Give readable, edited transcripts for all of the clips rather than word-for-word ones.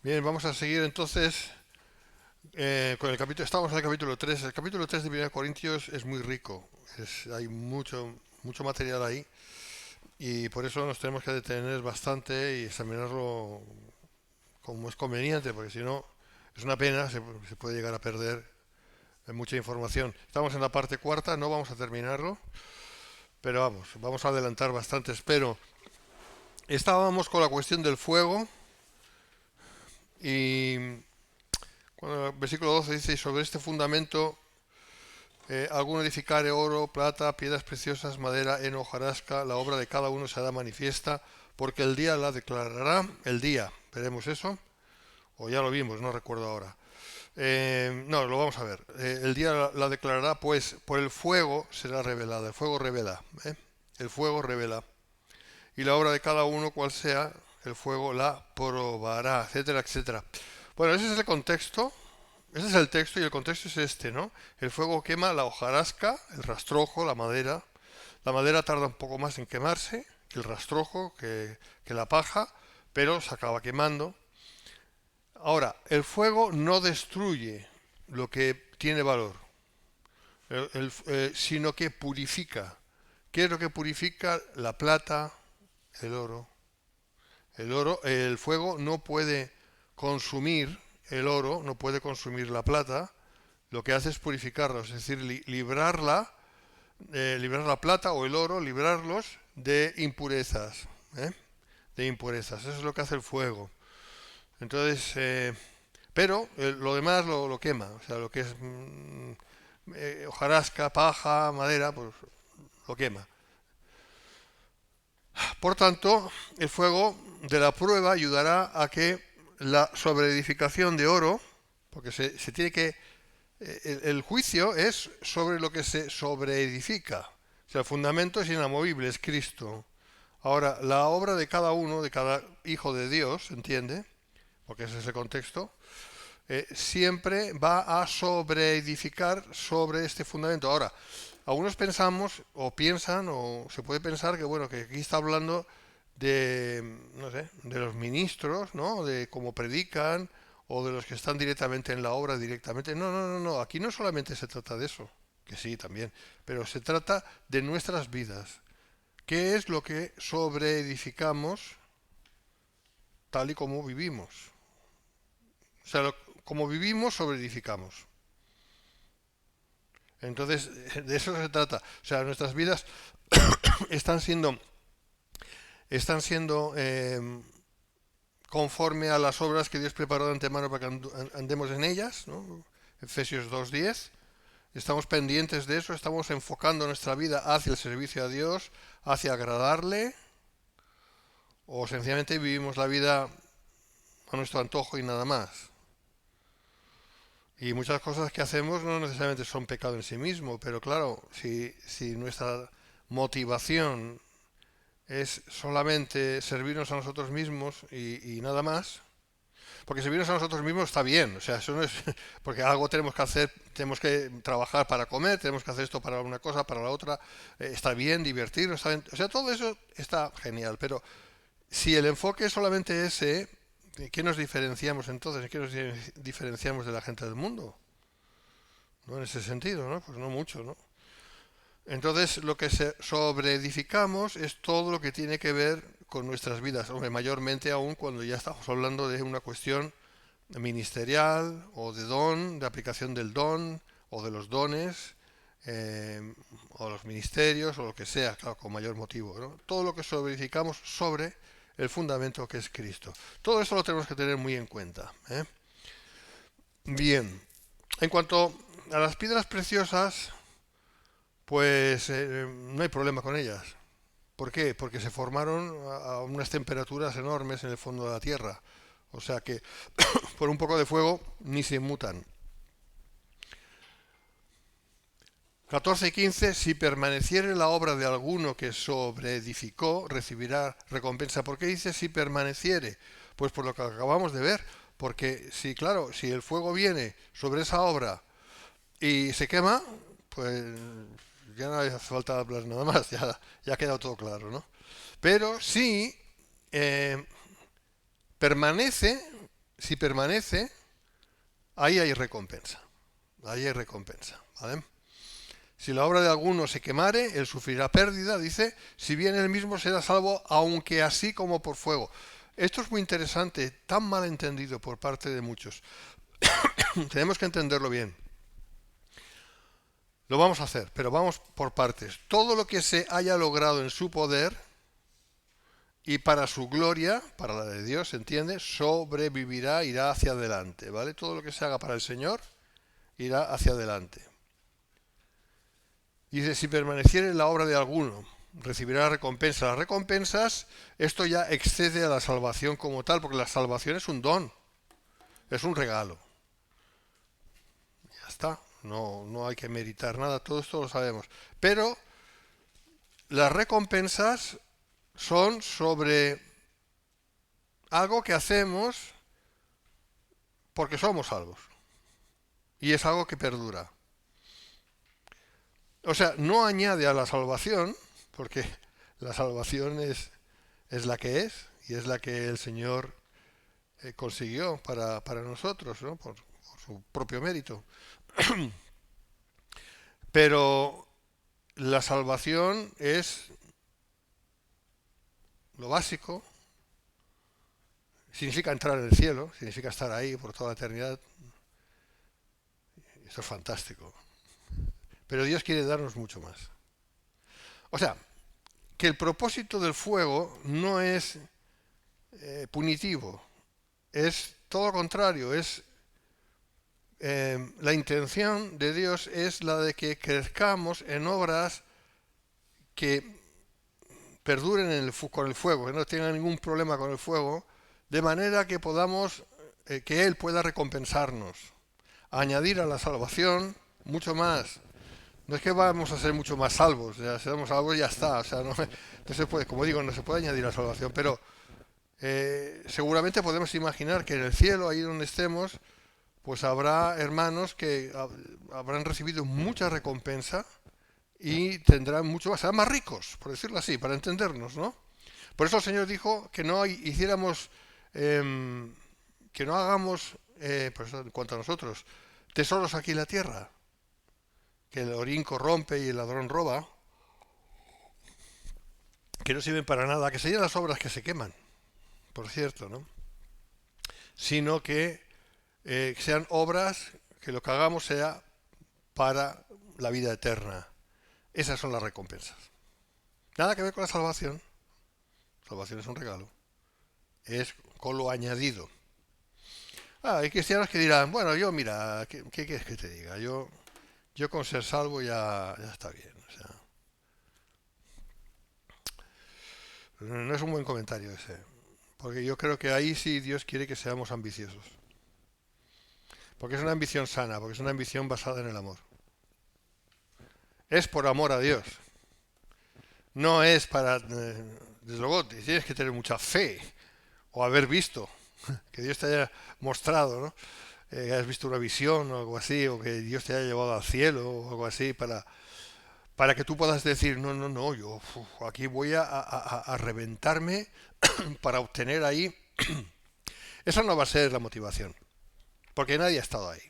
Bien, vamos a seguir entonces con el capítulo. Estamos en el capítulo 3. El capítulo 3 de 1 Corintios es muy rico. Hay mucho material ahí y por eso nos tenemos que detener bastante y examinarlo como es conveniente, porque si no es una pena, se puede llegar a perder mucha información. Estamos en la parte cuarta, no vamos a terminarlo, pero vamos a adelantar bastante, espero. Estábamos con la cuestión del fuego y cuando el versículo 12 dice, y sobre este fundamento alguno edificare oro, plata, piedras preciosas, madera, heno, hojarasca, la obra de cada uno será manifiesta, porque el día la declarará, el día, veremos eso, o ya lo vimos, no recuerdo ahora. No, lo vamos a ver. El día la declarará, pues por el fuego será revelada, el fuego revela, el fuego revela, y la obra de cada uno, cual sea, el fuego la probará, etcétera, etcétera. Bueno, ese es el contexto. Ese es el texto y el contexto es este, ¿no? El fuego quema la hojarasca, el rastrojo, la madera. La madera tarda un poco más en quemarse que el rastrojo, que la paja, pero se acaba quemando. Ahora, el fuego no destruye lo que tiene valor, sino que purifica. ¿Qué es lo que purifica? La plata, el oro. El fuego no puede consumir el oro, no puede consumir la plata, lo que hace es purificarlos, es decir, librar la plata o el oro, librarlos de impurezas, ¿eh? De impurezas. Eso es lo que hace el fuego. Entonces, pero lo demás lo quema, o sea, lo que es hojarasca, paja, madera, pues lo quema. Por tanto, el fuego de la prueba ayudará a que la sobreedificación de oro, porque se tiene que el juicio es sobre lo que se sobreedifica. O sea, el fundamento es inamovible, es Cristo. Ahora, la obra de cada uno, de cada hijo de Dios, ¿entiende? Porque ese es el contexto, siempre va a sobreedificar sobre este fundamento. Ahora, algunos pensamos, o piensan, o se puede pensar que, bueno, que aquí está hablando de, no sé, de los ministros, ¿no? De cómo predican, o de los que están directamente en la obra directamente. No, no, no, no. Aquí no solamente se trata de eso, que sí, también, pero se trata de nuestras vidas. ¿Qué es lo que sobreedificamos tal y como vivimos? O sea, como vivimos, sobreedificamos. Entonces, de eso se trata. O sea, nuestras vidas están siendo, están siendo conforme a las obras que Dios preparó de antemano para que andemos en ellas, ¿no? Efesios 2:10. Estamos pendientes de eso, estamos enfocando nuestra vida hacia el servicio a Dios, hacia agradarle, o sencillamente vivimos la vida a nuestro antojo y nada más. Y muchas cosas que hacemos no necesariamente son pecado en sí mismo, pero claro, si nuestra motivación es solamente servirnos a nosotros mismos y nada más, porque servirnos a nosotros mismos está bien, o sea, eso no es porque algo tenemos que hacer, tenemos que trabajar para comer, tenemos que hacer esto para una cosa, para la otra, está bien, divertirnos, está bien, o sea, todo eso está genial, pero si el enfoque es solamente ese, ¿qué nos diferenciamos entonces? ¿Qué nos diferenciamos de la gente del mundo? ¿No? En ese sentido, ¿no? Pues no mucho, ¿no? Entonces, lo que sobreedificamos es todo lo que tiene que ver con nuestras vidas, hombre, mayormente aún cuando ya estamos hablando de una cuestión ministerial o de don, de aplicación del don o de los dones o los ministerios o lo que sea, claro, con mayor motivo, ¿no? Todo lo que sobreedificamos sobre el fundamento que es Cristo. Todo eso lo tenemos que tener muy en cuenta, ¿eh? Bien, en cuanto a las piedras preciosas, pues no hay problema con ellas. ¿Por qué? Porque se formaron a unas temperaturas enormes en el fondo de la Tierra. O sea que por un poco de fuego ni se inmutan. 14 y 15. Si permaneciere la obra de alguno que sobreedificó, recibirá recompensa. ¿Por qué dice si permaneciere? Pues por lo que acabamos de ver. Porque si, claro, si el fuego viene sobre esa obra y se quema, pues ya no hace falta hablar nada más, ya ha quedado todo claro, ¿no? Pero si permanece, si permanece, ahí hay recompensa. Ahí hay recompensa, ¿vale? Si la obra de alguno se quemare, él sufrirá pérdida, dice, si bien él mismo será salvo, aunque así como por fuego. Esto es muy interesante, tan mal entendido por parte de muchos. Tenemos que entenderlo bien. Lo vamos a hacer, pero vamos por partes. Todo lo que se haya logrado en su poder y para su gloria, para la de Dios, ¿se entiende? Sobrevivirá, irá hacia adelante, ¿vale? Todo lo que se haga para el Señor irá hacia adelante. Dice, si permaneciere en la obra de alguno, recibirá recompensa. Las recompensas, esto ya excede a la salvación como tal, porque la salvación es un don, es un regalo. Ya está, no hay que meritar nada, todo esto lo sabemos. Pero las recompensas son sobre algo que hacemos porque somos salvos. Y es algo que perdura. O sea, no añade a la salvación, porque la salvación es la que es, y es la que el Señor consiguió para nosotros, ¿no? Por su propio mérito. Pero la salvación es lo básico, significa entrar en el cielo, significa estar ahí por toda la eternidad. Esto es fantástico. Pero Dios quiere darnos mucho más. O sea, que el propósito del fuego no es punitivo, es todo lo contrario, es la intención de Dios es la de que crezcamos en obras que perduren con el fuego, que no tengan ningún problema con el fuego, de manera que podamos, que Él pueda recompensarnos, añadir a la salvación mucho más. No es que vamos a ser mucho más salvos, ya seremos salvos y ya está, o sea, no se puede, como digo, no se puede añadir a la salvación, pero seguramente podemos imaginar que en el cielo, ahí donde estemos, pues habrá hermanos que habrán recibido mucha recompensa y tendrán mucho más, serán más ricos, por decirlo así, para entendernos, ¿no? Por eso el Señor dijo que no hiciéramos, que no hagamos, por eso en cuanto a nosotros, tesoros aquí en la tierra, que el orín corrompe y el ladrón roba, que no sirven para nada, que serían las obras que se queman, por cierto, ¿no? Sino que sean obras que lo que hagamos sea para la vida eterna. Esas son las recompensas. Nada que ver con la salvación. Salvación es un regalo. Es con lo añadido. Hay cristianos que dirán, bueno, yo mira, ¿qué quieres que te diga? Yo con ser salvo ya está bien. O sea, no es un buen comentario ese. Porque yo creo que ahí sí Dios quiere que seamos ambiciosos. Porque es una ambición sana, porque es una ambición basada en el amor. Es por amor a Dios. No es para... desde luego tienes que tener mucha fe o haber visto, que Dios te haya mostrado, ¿no? Que hayas visto una visión o algo así, o que Dios te haya llevado al cielo o algo así, para que tú puedas decir, no, yo aquí voy a reventarme para obtener ahí. Esa no va a ser la motivación, porque nadie ha estado ahí.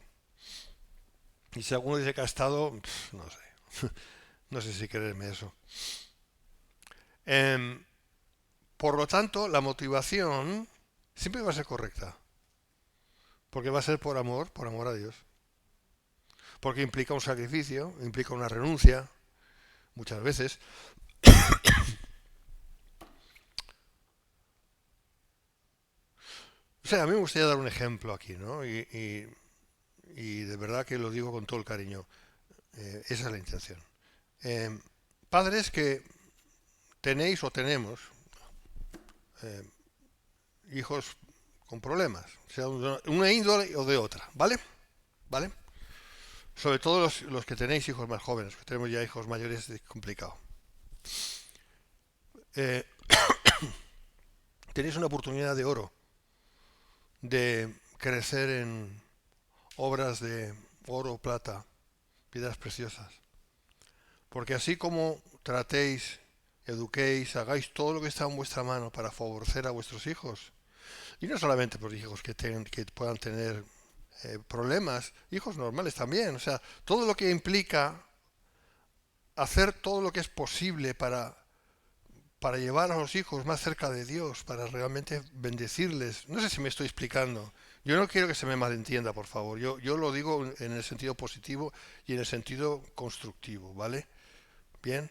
Y si alguno dice que ha estado, no sé, no sé si creerme eso. Por lo tanto, la motivación siempre va a ser correcta, porque va a ser por amor a Dios. Porque implica un sacrificio, implica una renuncia, muchas veces. O sea, a mí me gustaría dar un ejemplo aquí, ¿no? Y de verdad que lo digo con todo el cariño. Esa es la intención. Padres que tenéis o tenemos eh, hijos con problemas, sea de una índole o de otra, ¿vale? ¿Vale? Sobre todo los que tenéis hijos más jóvenes, que tenemos ya hijos mayores, es complicado. Eh, tenéis una oportunidad de oro de crecer en obras de oro, plata, piedras preciosas. Porque así como tratéis, eduquéis, hagáis todo lo que está en vuestra mano para favorecer a vuestros hijos, Y no solamente por hijos que puedan tener problemas, hijos normales también. O sea, todo lo que implica hacer todo lo que es posible para llevar a los hijos más cerca de Dios, para realmente bendecirles. No sé si me estoy explicando. Yo no quiero que se me malentienda, por favor. Yo lo digo en el sentido positivo y en el sentido constructivo, ¿vale? Bien.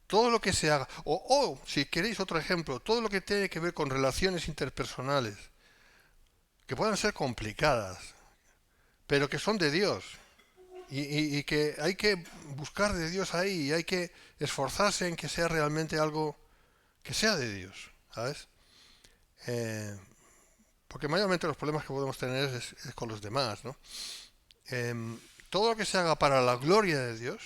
Todo lo que se haga, o si queréis otro ejemplo, todo lo que tiene que ver con relaciones interpersonales, que puedan ser complicadas, pero que son de Dios, y que hay que buscar de Dios ahí, y hay que esforzarse en que sea realmente algo que sea de Dios, ¿sabes? Eh, porque mayormente los problemas que podemos tener es con los demás, ¿no? Todo lo que se haga para la gloria de Dios,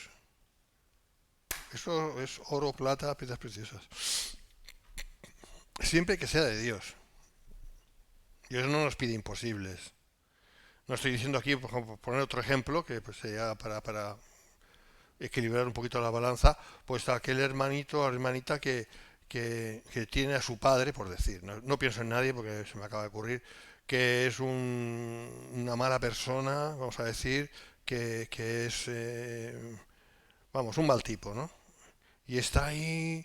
eso es oro, plata, piedras preciosas. Siempre que sea de Dios. Dios no nos pide imposibles. No estoy diciendo aquí, por ejemplo, poner otro ejemplo, que pues sea para equilibrar un poquito la balanza, pues aquel hermanito o hermanita que tiene a su padre, por decir, no pienso en nadie porque se me acaba de ocurrir, que es una mala persona, vamos a decir, que es, vamos, un mal tipo, ¿no? Y está ahí,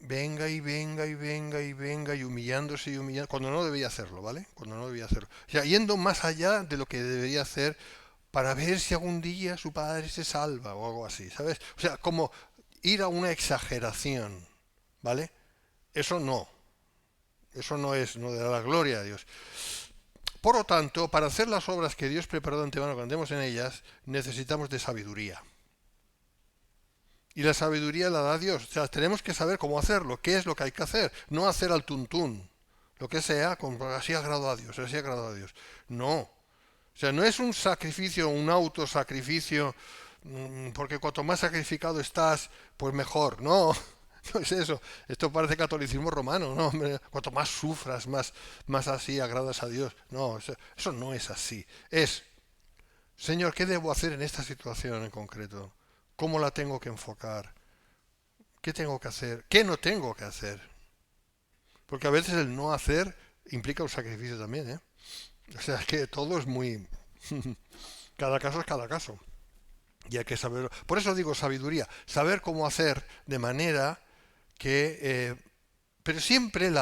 venga y venga y venga y venga y humillándose y humillando, cuando no debía hacerlo, ¿vale? Cuando no debía hacerlo. O sea, yendo más allá de lo que debería hacer para ver si algún día su padre se salva o algo así, ¿sabes? O sea, como ir a una exageración, ¿vale? Eso no, eso no da la gloria a Dios. Por lo tanto, para hacer las obras que Dios preparó de antemano, que andemos en ellas, necesitamos de sabiduría. Y la sabiduría la da Dios. O sea, tenemos que saber cómo hacerlo, qué es lo que hay que hacer, no hacer al tuntún, lo que sea, así agrado a Dios, así agrado a Dios. No. O sea, no es un sacrificio, un autosacrificio, porque cuanto más sacrificado estás, pues mejor. No, no es eso. Esto parece catolicismo romano, ¿no? Cuanto más sufras, más así agradas a Dios. No, eso no es así. Es, Señor, ¿qué debo hacer en esta situación en concreto? ¿Cómo la tengo que enfocar? ¿Qué tengo que hacer? ¿Qué no tengo que hacer? Porque a veces el no hacer implica un sacrificio también, ¿eh? O sea, es que todo es muy... cada caso es cada caso. Y hay que saberlo. Por eso digo sabiduría. Saber cómo hacer de manera que... pero siempre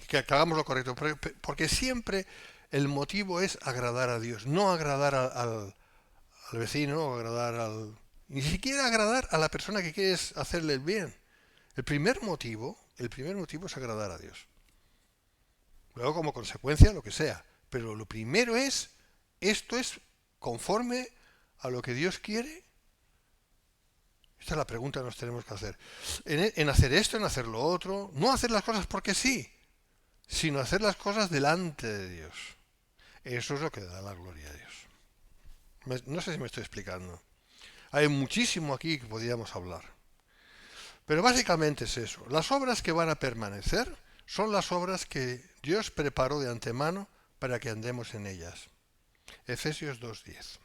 que hagamos lo correcto. Porque siempre el motivo es agradar a Dios. No agradar al vecino, o agradar al... Ni siquiera agradar a la persona que quieres hacerle el bien. El primer motivo es agradar a Dios. Luego como consecuencia lo que sea. Pero lo primero es, esto es conforme a lo que Dios quiere. Esta es la pregunta que nos tenemos que hacer. En hacer esto, en hacer lo otro, no hacer las cosas porque sí, sino hacer las cosas delante de Dios. Eso es lo que da la gloria a Dios. No sé si me estoy explicando. Hay muchísimo aquí que podríamos hablar. Pero básicamente es eso. Las obras que van a permanecer son las obras que Dios preparó de antemano para que andemos en ellas. Efesios 2:10.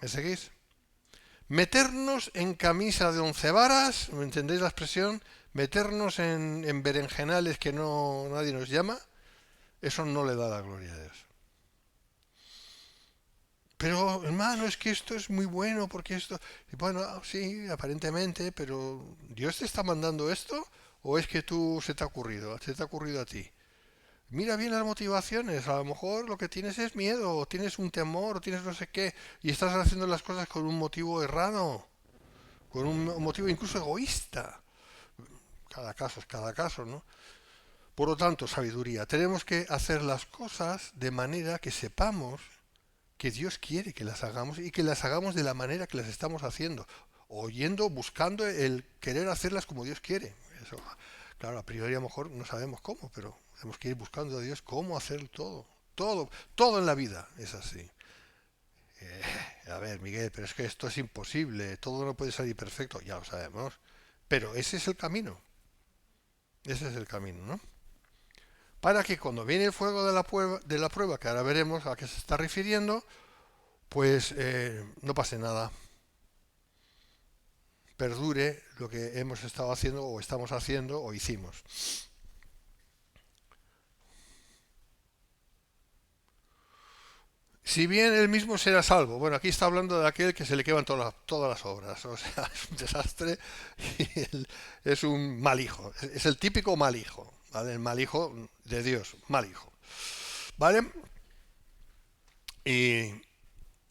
¿Me seguís? Meternos en camisa de 11 varas, ¿me entendéis la expresión? Meternos en berenjenales que no nadie nos llama, eso no le da la gloria a Dios. Pero hermano, es que esto es muy bueno porque esto... Y bueno, sí, aparentemente, pero ¿Dios te está mandando esto? ¿O es que se te ha ocurrido? ¿Se te ha ocurrido a ti? Mira bien las motivaciones, a lo mejor lo que tienes es miedo, o tienes un temor, o tienes no sé qué, y estás haciendo las cosas con un motivo errado, con un motivo incluso egoísta. Cada caso es cada caso, ¿no? Por lo tanto, sabiduría. Tenemos que hacer las cosas de manera que sepamos que Dios quiere que las hagamos y que las hagamos de la manera que las estamos haciendo, oyendo, buscando el querer hacerlas como Dios quiere. Eso, claro, a priori a lo mejor no sabemos cómo, pero tenemos que ir buscando a Dios cómo hacer todo. Todo en la vida es así. A ver, Miguel, pero es que esto es imposible, todo no puede salir perfecto, ya lo sabemos. Pero ese es el camino. Ese es el camino, ¿no? Para que cuando viene el fuego de la prueba, que ahora veremos a qué se está refiriendo, pues no pase nada. Perdure lo que hemos estado haciendo o estamos haciendo o hicimos. si bien él mismo será salvo. Bueno, aquí está hablando de aquel que se le queman todas las obras. O sea, es un desastre y él es un mal hijo. Es el típico mal hijo, ¿vale? El mal hijo de Dios, mal hijo. ¿Vale? Y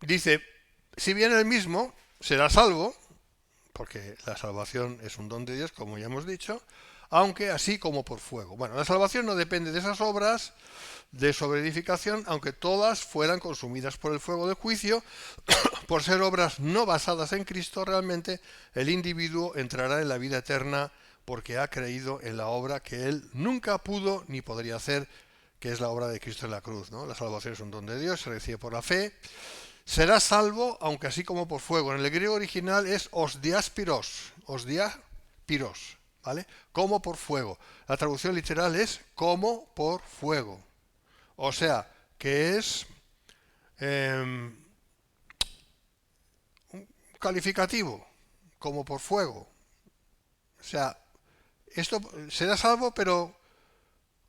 dice, si bien él mismo será salvo, porque la salvación es un don de Dios, como ya hemos dicho, aunque así como por fuego. Bueno, la salvación no depende de esas obras de sobreedificación, aunque todas fueran consumidas por el fuego del juicio, por ser obras no basadas en Cristo, realmente el individuo entrará en la vida eterna porque ha creído en la obra que él nunca pudo ni podría hacer, que es la obra de Cristo en la cruz, ¿no? La salvación es un don de Dios, se recibe por la fe. Será salvo, aunque así como por fuego. En el griego original es osdiaspiros, ¿vale? Como por fuego. La traducción literal es como por fuego. O sea, que es un calificativo, como por fuego. O sea, esto será salvo, pero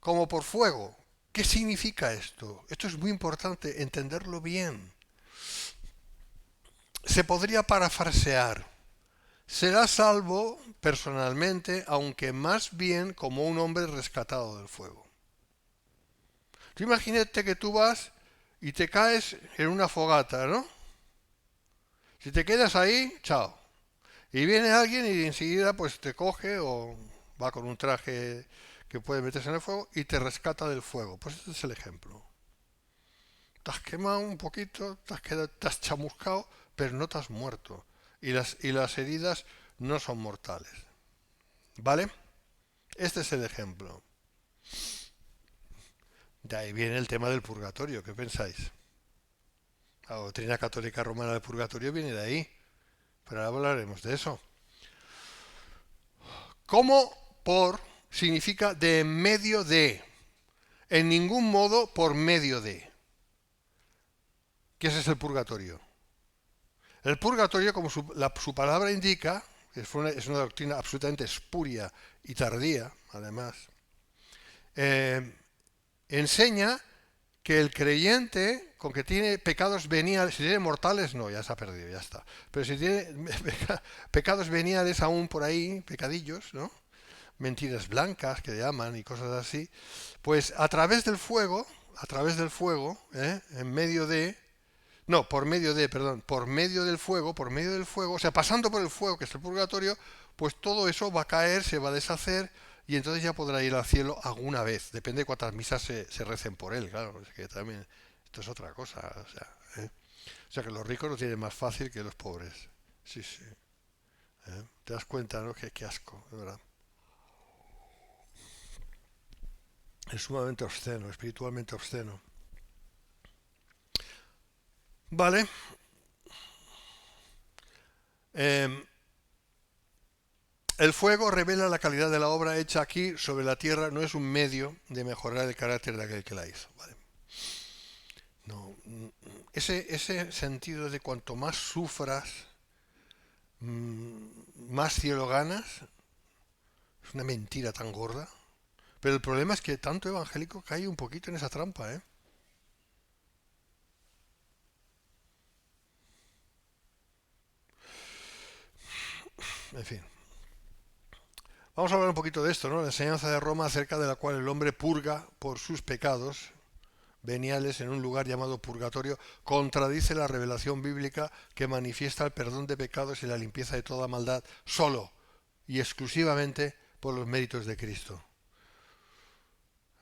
como por fuego. ¿Qué significa esto? Esto es muy importante entenderlo bien. Se podría parafrasear. Será salvo personalmente, aunque más bien como un hombre rescatado del fuego. Tú imagínate que tú vas y te caes en una fogata, ¿no? Si te quedas ahí, chao. Y viene alguien y enseguida pues te coge o va con un traje que puede meterse en el fuego y te rescata del fuego. Pues este es el ejemplo. Te has quemado un poquito, te has chamuscado, pero no te has muerto. Y las heridas no son mortales. ¿Vale? Este es el ejemplo. De ahí viene el tema del purgatorio. ¿Qué pensáis? La doctrina católica romana del purgatorio viene de ahí. Pero ahora hablaremos de eso. Como por significa de en medio de. En ningún modo por medio de. ¿Qué es el purgatorio? El purgatorio, como su palabra indica, es una doctrina absolutamente espuria y tardía, además, enseña que el creyente, con que tiene pecados veniales, si tiene mortales, no, ya se ha perdido, ya está. Pero si tiene pecados veniales aún por ahí, pecadillos, ¿no? Mentiras blancas que llaman y cosas así, pues a través del fuego, en medio de, no, por medio del fuego, o sea, pasando por el fuego, que es el purgatorio, pues todo eso va a caer, se va a deshacer y entonces ya podrá ir al cielo alguna vez. Depende de cuántas misas se recen por él, claro, es que también esto es otra cosa, o sea, ¿eh? O sea que los ricos lo tienen más fácil que los pobres. Sí, sí. ¿Eh? Te das cuenta, ¿no? Qué asco, de verdad. Es sumamente obsceno, espiritualmente obsceno. Vale. Eh, el fuego revela la calidad de la obra hecha aquí sobre la tierra, no es un medio de mejorar el carácter de aquel que la hizo. ¿Vale? No, ese sentido de cuanto más sufras, más cielo ganas, es una mentira tan gorda. Pero el problema es que tanto evangélico cae un poquito en esa trampa, ¿eh? En fin. Vamos a hablar un poquito de esto, ¿no? La enseñanza de Roma acerca de la cual el hombre purga por sus pecados veniales en un lugar llamado purgatorio, contradice la revelación bíblica que manifiesta el perdón de pecados y la limpieza de toda maldad solo y exclusivamente por los méritos de Cristo.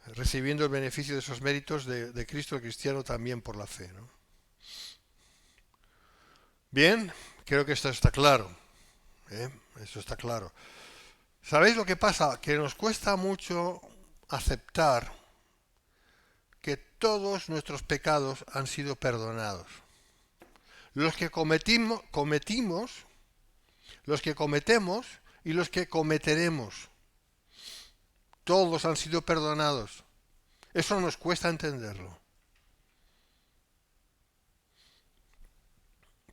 Recibiendo el beneficio de esos méritos de Cristo el cristiano también por la fe, ¿no? Bien, creo que esto está claro. Esto está claro. ¿Sabéis lo que pasa? Que nos cuesta mucho aceptar que todos nuestros pecados han sido perdonados. Los que cometimos, los que cometemos y los que cometeremos. Todos han sido perdonados. Eso nos cuesta entenderlo.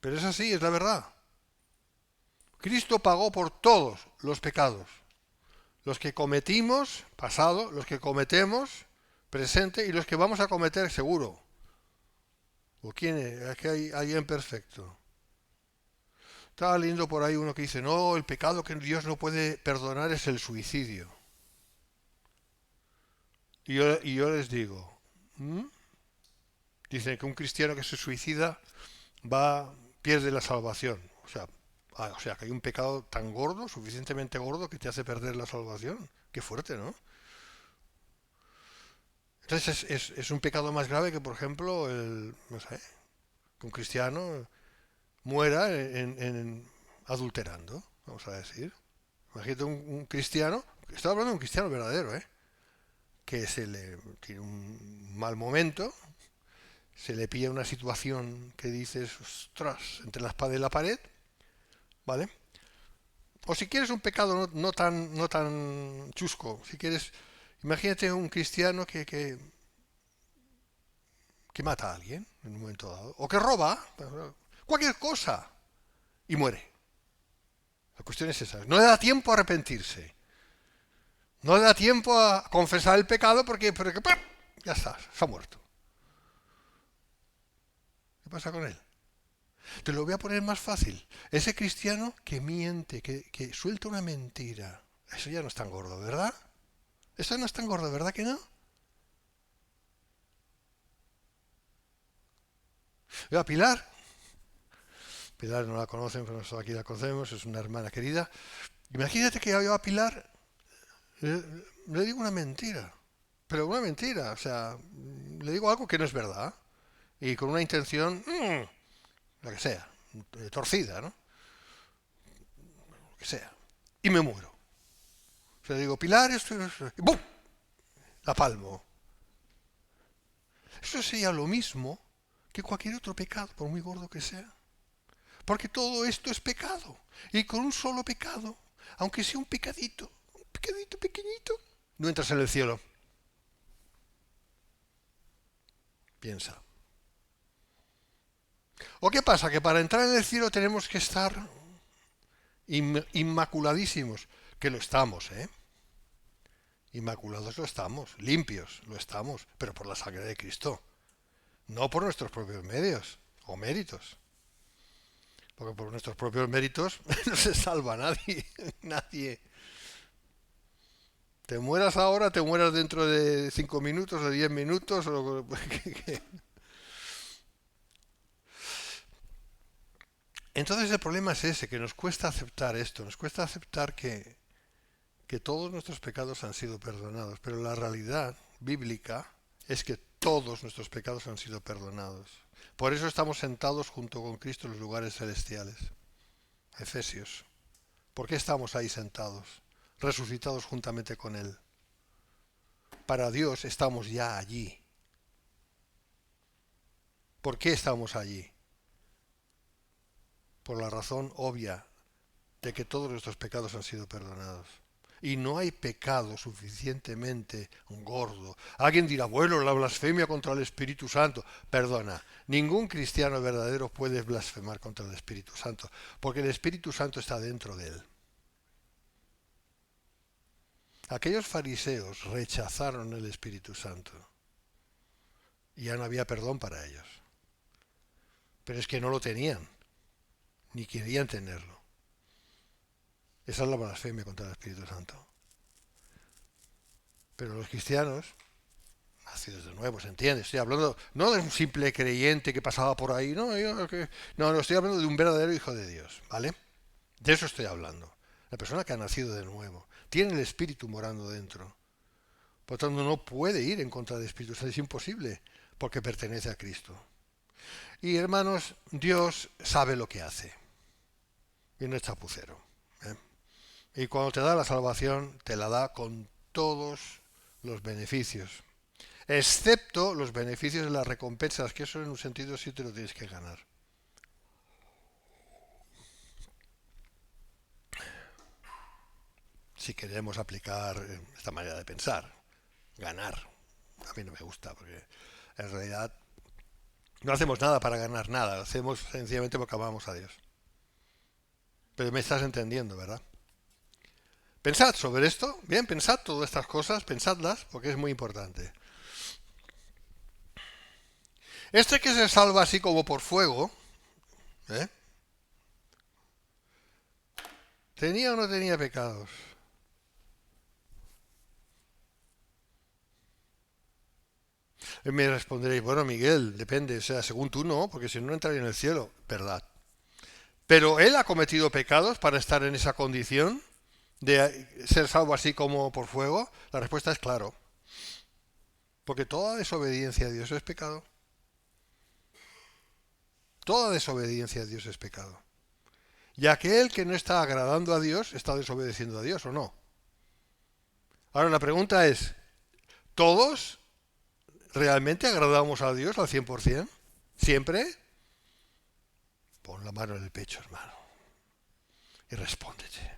Pero es así, es la verdad. Cristo pagó por todos los pecados. Los que cometimos, pasado, los que cometemos, presente, y los que vamos a cometer, seguro. ¿O quién es? Aquí hay alguien perfecto. Estaba leyendo por ahí uno que dice, no, el pecado que Dios no puede perdonar es el suicidio. Y yo les digo, ¿Mm? Dicen que un cristiano que se suicida pierde la salvación. O sea, que hay un pecado tan gordo, suficientemente gordo, que te hace perder la salvación. Qué fuerte, ¿no? Entonces es un pecado más grave que, por ejemplo, no sé, que un cristiano muera adulterando, vamos a decir. Imagínate un cristiano, estoy hablando de un cristiano verdadero, que tiene un mal momento, se le pilla una situación que dices, ostras, entre la espada y la pared, ¿vale? O si quieres un pecado no tan chusco, si quieres, imagínate un cristiano que mata a alguien en un momento dado, o que roba, cualquier cosa, y muere. La cuestión es esa, no le da tiempo a arrepentirse, no le da tiempo a confesar el pecado porque ya está, se ha muerto. ¿Qué pasa con él? Te lo voy a poner más fácil. Ese cristiano que miente, que suelta una mentira, eso ya no es tan gordo, ¿verdad? Eso no es tan gordo, ¿verdad que no? Oiga, Pilar no la conocen, pero nosotros aquí la conocemos, es una hermana querida. Imagínate que yo a Pilar le digo una mentira, pero una mentira, o sea, le digo algo que no es verdad y con una intención, la que sea, torcida, ¿no? Lo que sea. Y me muero. O sea, digo, Pilar, esto es... Y ¡bum! La palmo. Eso sería lo mismo que cualquier otro pecado, por muy gordo que sea. Porque todo esto es pecado. Y con un solo pecado, aunque sea un pecadito pequeñito, no entras en el cielo. Piensa. ¿O qué pasa? Que para entrar en el cielo tenemos que estar inmaculadísimos. Que lo estamos, ¿eh? Inmaculados lo estamos, limpios lo estamos, pero por la sangre de Cristo. No por nuestros propios medios o méritos. Porque por nuestros propios méritos no se salva nadie. Nadie. Te mueras ahora, te mueras dentro de 5 minutos o 10 minutos. Entonces el problema es ese, que nos cuesta aceptar esto, nos cuesta aceptar que todos nuestros pecados han sido perdonados, pero la realidad bíblica es que todos nuestros pecados han sido perdonados. Por eso estamos sentados junto con Cristo en los lugares celestiales. Efesios. ¿Por qué estamos ahí sentados? Resucitados juntamente con Él. Para Dios estamos ya allí. ¿Por qué estamos allí? Por la razón obvia de que todos nuestros pecados han sido perdonados. Y no hay pecado suficientemente gordo. Alguien dirá, bueno, la blasfemia contra el Espíritu Santo. Perdona, ningún cristiano verdadero puede blasfemar contra el Espíritu Santo, porque el Espíritu Santo está dentro de él. Aquellos fariseos rechazaron el Espíritu Santo y ya no había perdón para ellos. Pero es que no lo tenían, ni querían tenerlo. Esa es la blasfemia contra el Espíritu Santo. Pero los cristianos, nacidos de nuevo, ¿se entiende? Estoy hablando no de un simple creyente que pasaba por ahí, no, estoy hablando de un verdadero hijo de Dios, ¿vale? De eso estoy hablando. La persona que ha nacido de nuevo, tiene el Espíritu morando dentro. Por lo tanto, no puede ir en contra del Espíritu Santo, es imposible, porque pertenece a Cristo. Y hermanos, Dios sabe lo que hace. Y no es chapucero. ¿eh? Y cuando te da la salvación, te la da con todos los beneficios. Excepto los beneficios de las recompensas, que eso en un sentido sí te lo tienes que ganar. Si queremos aplicar esta manera de pensar, ganar. A mí no me gusta, porque en realidad no hacemos nada para ganar nada, lo hacemos sencillamente porque amamos a Dios. Pero me estás entendiendo, ¿verdad? Pensad sobre esto, bien, pensad todas estas cosas, pensadlas, porque es muy importante. Este que se salva así como por fuego, ¿eh? ¿Tenía o no tenía pecados? Y me responderéis, bueno, Miguel, depende, o sea, según tú no, porque si no, no entraría en el cielo. Verdad. Pero él ha cometido pecados para estar en esa condición de ser salvo así como por fuego. La respuesta es claro. Porque toda desobediencia a Dios es pecado. Toda desobediencia a Dios es pecado. Y aquel que no está agradando a Dios está desobedeciendo a Dios, ¿o no? Ahora la pregunta es, ¿todos realmente agradamos a Dios al 100%? ¿Siempre? Pon la mano en el pecho, hermano, y respóndete.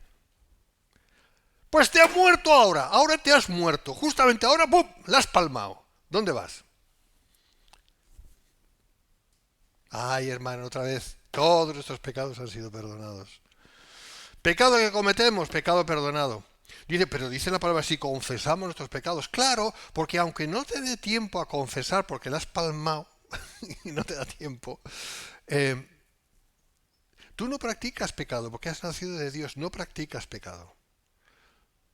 Pues te has muerto ahora te has muerto. Justamente ahora, ¡pum!, la has palmado. ¿Dónde vas? Ay, hermano, otra vez, todos nuestros pecados han sido perdonados. Pecado que cometemos, pecado perdonado. Dice, pero dice la palabra, si confesamos nuestros pecados. Claro, porque aunque no te dé tiempo a confesar porque la has palmado y no te da tiempo, eh, tú no practicas pecado porque has nacido de Dios, no practicas pecado.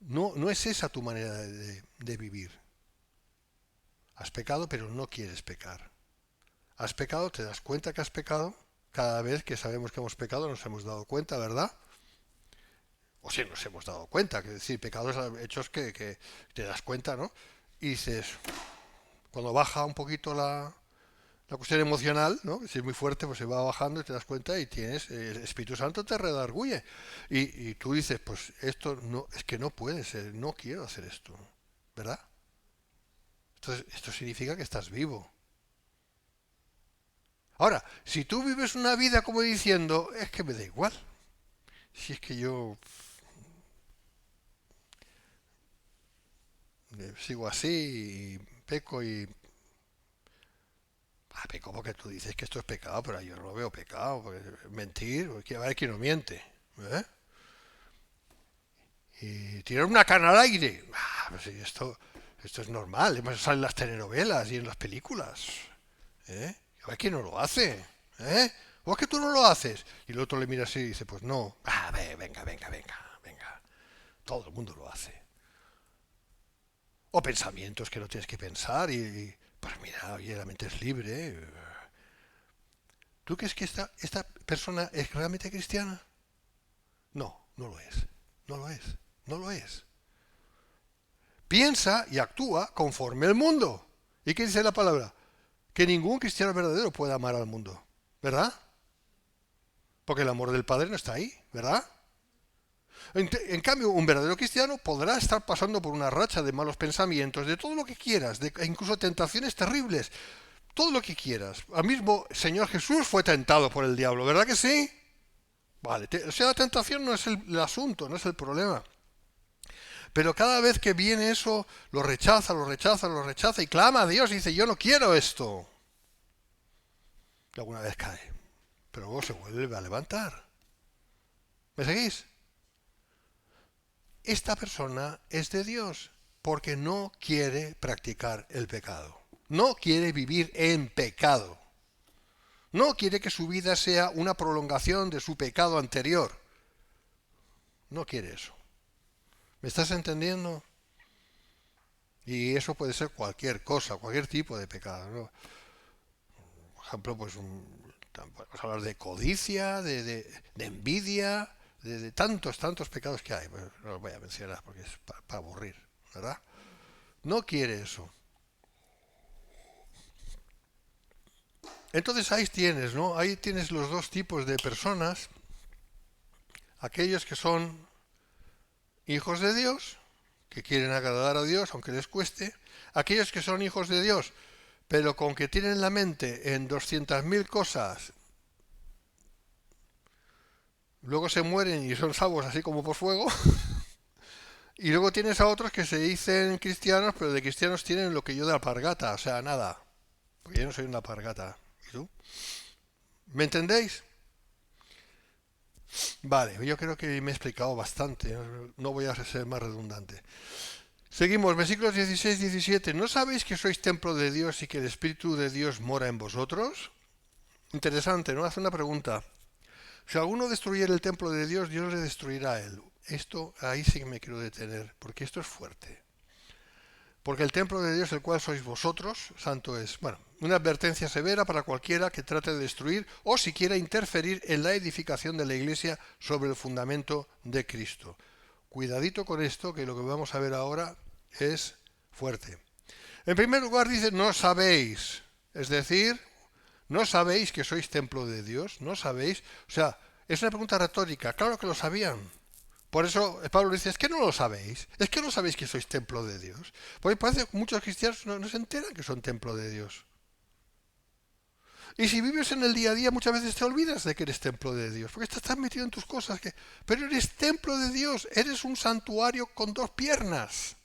No, no es esa tu manera de vivir. Has pecado, pero no quieres pecar. Has pecado, te das cuenta que has pecado. Cada vez que sabemos que hemos pecado nos hemos dado cuenta, ¿verdad? O si nos hemos dado cuenta, que decir, pecados hechos que te das cuenta, ¿no? Y dices, cuando baja un poquito la cuestión emocional, ¿no? Si es muy fuerte, pues se va bajando y te das cuenta y tienes, el Espíritu Santo te redarguye. Y tú dices, pues esto no, es que no puede ser, no quiero hacer esto, ¿verdad? Entonces, esto significa que estás vivo. Ahora, si tú vives una vida como diciendo, es que me da igual, si es que yo sigo así y peco y... Ah, peco porque tú dices que esto es pecado, pero yo no lo veo pecado, porque mentir, porque a ver quién no miente, ¿eh? Y tirar una cana al aire, ah, pues sí, esto es normal, además sale en las telenovelas y en las películas, ¿eh? A ver quién no lo hace, ¿eh? ¿O es que tú no lo haces? Y el otro le mira así y dice, pues no, ah, venga, todo el mundo lo hace. O pensamientos que no tienes que pensar pues mira, oye, la mente es libre. ¿Tú crees que esta persona es realmente cristiana? No, no lo es. No lo es. No lo es. Piensa y actúa conforme al mundo. ¿Y qué dice la palabra? Que ningún cristiano verdadero puede amar al mundo. ¿Verdad? Porque el amor del Padre no está ahí. ¿Verdad? En cambio, un verdadero cristiano podrá estar pasando por una racha de malos pensamientos, de todo lo que quieras, incluso tentaciones terribles, todo lo que quieras. Al mismo Señor Jesús fue tentado por el diablo, ¿verdad que sí? Vale, o sea, la tentación no es el asunto, no es el problema. Pero cada vez que viene eso, lo rechaza y clama a Dios y dice, yo no quiero esto. Y alguna vez cae, pero luego se vuelve a levantar. ¿Me seguís? Esta persona es de Dios porque no quiere practicar el pecado. No quiere vivir en pecado. No quiere que su vida sea una prolongación de su pecado anterior. No quiere eso. ¿Me estás entendiendo? Y eso puede ser cualquier cosa, cualquier tipo de pecado, ¿no? Por ejemplo, pues podemos hablar de codicia, de envidia, de tantos pecados que hay. Pues no los voy a mencionar porque es para aburrir, ¿verdad? No quiere eso. Entonces ahí tienes, ¿no? Ahí tienes los dos tipos de personas. Aquellos que son hijos de Dios, que quieren agradar a Dios, aunque les cueste. Aquellos que son hijos de Dios, pero con que tienen la mente en 200.000 cosas, luego se mueren y son salvos así como por fuego. Y luego tienes a otros que se dicen cristianos, pero de cristianos tienen lo que yo de alpargata, o sea, nada. Porque yo no soy una alpargata. ¿Y tú? ¿Me entendéis? Vale, yo creo que me he explicado bastante. No voy a ser más redundante. Seguimos, versículos 16 y 17. ¿No sabéis que sois templo de Dios y que el Espíritu de Dios mora en vosotros? Interesante, ¿no? Hace una pregunta. Si alguno destruyera el templo de Dios, Dios le destruirá a él. Esto, ahí sí que me quiero detener, porque esto es fuerte. Porque el templo de Dios, el cual sois vosotros, santo es. Bueno, una advertencia severa para cualquiera que trate de destruir o siquiera interferir en la edificación de la iglesia sobre el fundamento de Cristo. Cuidadito con esto, que lo que vamos a ver ahora es fuerte. En primer lugar dice, no sabéis, es decir, no sabéis que sois templo de Dios, no sabéis, o sea, es una pregunta retórica, claro que lo sabían. Por eso Pablo dice, es que no lo sabéis, es que no sabéis que sois templo de Dios. Porque parece que muchos cristianos no se enteran que son templo de Dios. Y si vives en el día a día, muchas veces te olvidas de que eres templo de Dios, porque estás tan metido en tus cosas que... Pero eres templo de Dios, eres un santuario con dos piernas.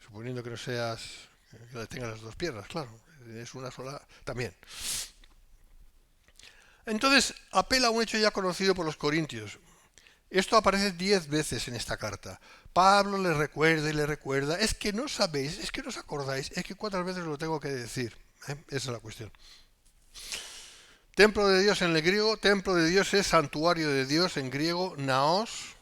Suponiendo que no seas, que tengas las dos piernas, claro, es una sola también. Entonces, apela a un hecho ya conocido por los corintios. Esto aparece 10 veces en esta carta. Pablo le recuerda y le recuerda. Es que no sabéis, es que no os acordáis, es que cuántas veces lo tengo que decir. Esa es la cuestión. Templo de Dios en el griego, templo de Dios es santuario de Dios en griego, naos,